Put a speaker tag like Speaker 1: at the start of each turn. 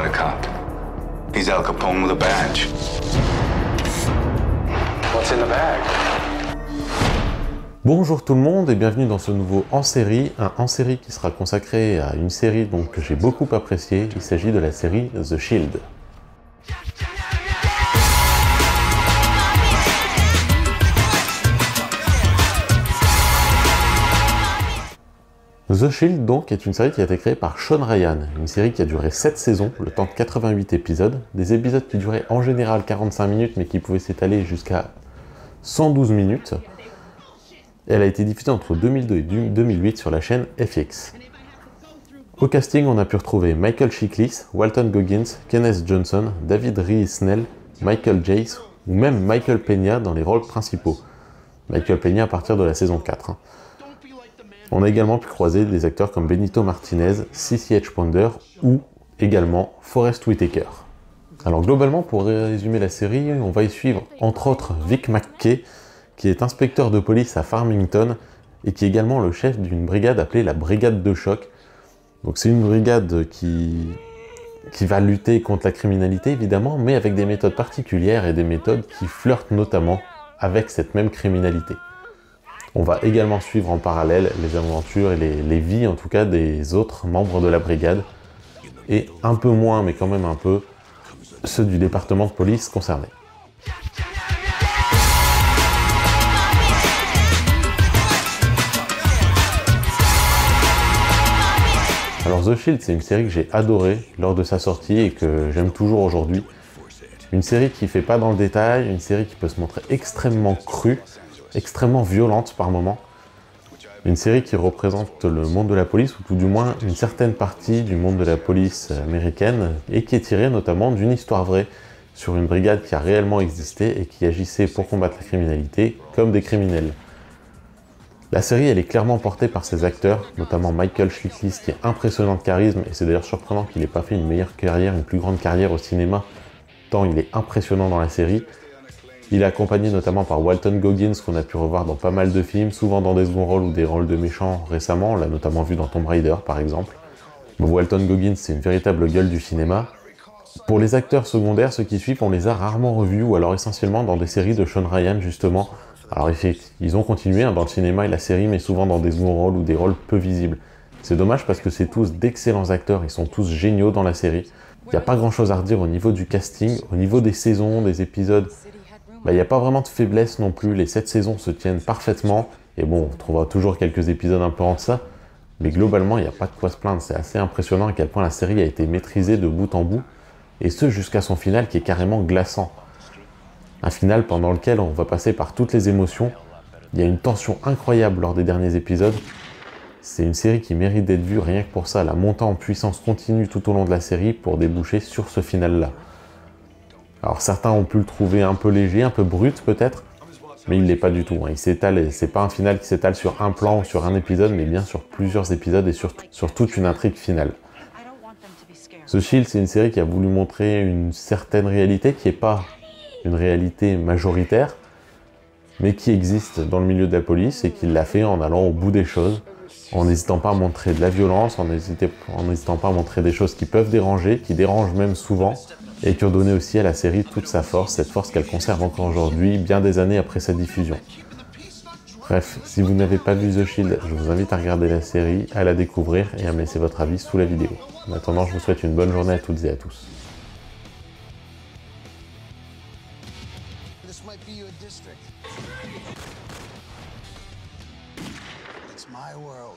Speaker 1: not a cop. He's Al Capone with a badge. What's in the bag?
Speaker 2: Bonjour tout le monde et bienvenue dans ce nouveau En-Série, un En-Série qui sera consacré à une série que j'ai beaucoup appréciée. Il s'agit de la série The Shield. The Shield donc est une série qui a été créée par Shawn Ryan, une série qui a duré 7 saisons, le temps de 88 épisodes, des épisodes qui duraient en général 45 minutes mais qui pouvaient s'étaler jusqu'à 112 minutes. Elle a été diffusée entre 2002 et 2008 sur la chaîne FX. Au casting, on a pu retrouver Michael Chiklis, Walton Goggins, Kenneth Johnson, David Rhys-Snell, Michael Jace ou même Michael Peña dans les rôles principaux. Michael Peña à partir de la saison 4. On a également pu croiser des acteurs comme Benito Martinez, CCH Pounder ou également Forest Whitaker. Alors globalement, pour résumer la série, on va y suivre entre autres Vic McKay, qui est inspecteur de police à Farmington et qui est également le chef d'une brigade appelée la Brigade de Choc. Donc c'est une brigade qui va lutter contre la criminalité évidemment, mais avec des méthodes particulières et des méthodes qui flirtent notamment avec cette même criminalité. On va également suivre en parallèle les aventures et les vies en tout cas des autres membres de la brigade et un peu moins, mais quand même un peu, ceux du département de police concerné. Alors The Shield, c'est une série que j'ai adorée lors de sa sortie et que j'aime toujours aujourd'hui. Une série qui fait pas dans le détail, une série qui peut se montrer extrêmement crue, extrêmement violente par moments. Une série qui représente le monde de la police, ou tout du moins une certaine partie du monde de la police américaine, et qui est tirée notamment d'une histoire vraie sur une brigade qui a réellement existé et qui agissait pour combattre la criminalité comme des criminels. La série, elle est clairement portée par ses acteurs, notamment Michael Chiklis, qui est impressionnant de charisme, et c'est d'ailleurs surprenant qu'il n'ait pas fait une meilleure carrière, une plus grande carrière au cinéma, tant il est impressionnant dans la série. Il est accompagné notamment par Walton Goggins, qu'on a pu revoir dans pas mal de films, souvent dans des seconds rôles ou des rôles de méchants récemment, on l'a notamment vu dans Tomb Raider par exemple. Walton Goggins, c'est une véritable gueule du cinéma. Pour les acteurs secondaires, ceux qui suivent, on les a rarement revus, ou alors essentiellement dans des séries de Shawn Ryan justement. Alors ils ont continué dans le cinéma et la série, mais souvent dans des seconds rôles ou des rôles peu visibles. C'est dommage parce que c'est tous d'excellents acteurs, ils sont tous géniaux dans la série. Il n'y a pas grand chose à redire au niveau du casting, au niveau des saisons, des épisodes. Il n'y a pas vraiment de faiblesse non plus, les 7 saisons se tiennent parfaitement, et bon, on trouvera toujours quelques épisodes un peu en deçà, mais globalement, il n'y a pas de quoi se plaindre, c'est assez impressionnant à quel point la série a été maîtrisée de bout en bout, et ce jusqu'à son final qui est carrément glaçant. Un final pendant lequel on va passer par toutes les émotions, il y a une tension incroyable lors des derniers épisodes, c'est une série qui mérite d'être vue rien que pour ça, la montée en puissance continue tout au long de la série pour déboucher sur ce final-là. Alors certains ont pu le trouver un peu léger, un peu brut peut-être, mais il ne l'est pas du tout. Il s'étale, c'est pas un final qui s'étale sur un plan ou sur un épisode, mais bien sur plusieurs épisodes et sur toute une intrigue finale. The Shield, c'est une série qui a voulu montrer une certaine réalité, qui n'est pas une réalité majoritaire, mais qui existe dans le milieu de la police et qui l'a fait en allant au bout des choses, en n'hésitant pas à montrer de la violence, en n'hésitant pas à montrer des choses qui peuvent déranger, qui dérangent même souvent, et qui ont donné aussi à la série toute sa force, cette force qu'elle conserve encore aujourd'hui, bien des années après sa diffusion. Bref, si vous n'avez pas vu The Shield, je vous invite à regarder la série, à la découvrir et à me laisser votre avis sous la vidéo. En attendant, je vous souhaite une bonne journée à toutes et à tous.
Speaker 3: This might be your district. It's my world.